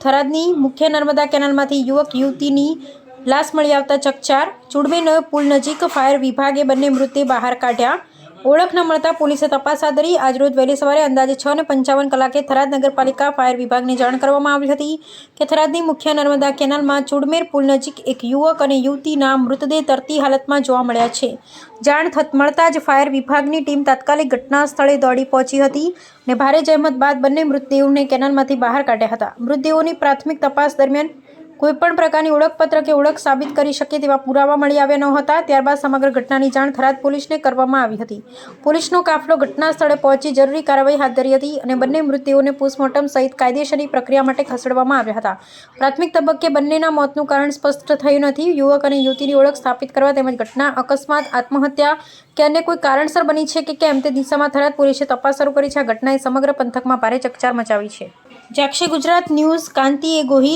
થરાદની મુખ્ય નર્મદા કેનાલમાંથી યુવક યુવતીની લાશ મળી આવતા ચકચાર. ચુડમેન પુલ નજીક ફાયર વિભાગે બંને મૃતદેહ બહાર કાઢ્યા. ઓળખ ન મળતા પોલીસે તપાસ હાથ ધરી. આજરોજ વહેલી સવારે અંદાજે 6:55 કલાકે થરાદ નગરપાલિકા ફાયર વિભાગને જાણ કરવામાં આવી હતી કે થરાદની મુખ્ય નર્મદા કેનાલમાં ચુડમેર પુલ નજીક એક યુવક અને યુવતીના મૃતદેહ તરતી હાલતમાં જોવા મળ્યા છે. જાણ મળતા જ ફાયર વિભાગની ટીમ તાત્કાલિક ઘટના સ્થળે દોડી પહોંચી હતી અને ભારે જહેમત બાદ બંને મૃતદેહોને કેનાલમાંથી બહાર કાઢ્યા હતા. મૃતદેહોની પ્રાથમિક તપાસ દરમિયાન કોઈપણ પ્રકારની ઓળખપત્ર કે ઓળખ સાબિત કરી શકે તેવા પુરાવા મળી આવ્યા ન હતા. ત્યારબાદ સમગ્ર ઘટનાની જાણ થરાદ પોલીસને કરવામાં આવી હતી. પોલીસનો કાફલો ઘટના સ્થળે પહોંચી જરૂરી કાર્યવાહી હાથ ધરી હતી અને બંને મૃતદેહોને પોસ્ટમોર્ટમ સહિત કાયદેસરની પ્રક્રિયા માટે ખસેડવામાં આવ્યા હતા. પ્રાથમિક તબક્કે બંનેના મોતનું કારણ સ્પષ્ટ થયું નથી. યુવક અને યુવતીની ઓળખ સ્થાપિત કરવા તેમજ ઘટના અકસ્માત, આત્મહત્યા કે અન્ય કોઈ કારણસર બની છે કે કેમ તે દિશામાં થરાદ પોલીસે તપાસ શરૂ કરી છે. આ ઘટનાએ સમગ્ર પંથકમાં ભારે ચકચાર મચાવી છે. જાગશે ગુજરાત ન્યૂઝ, કાંતિ એ ગોહિર.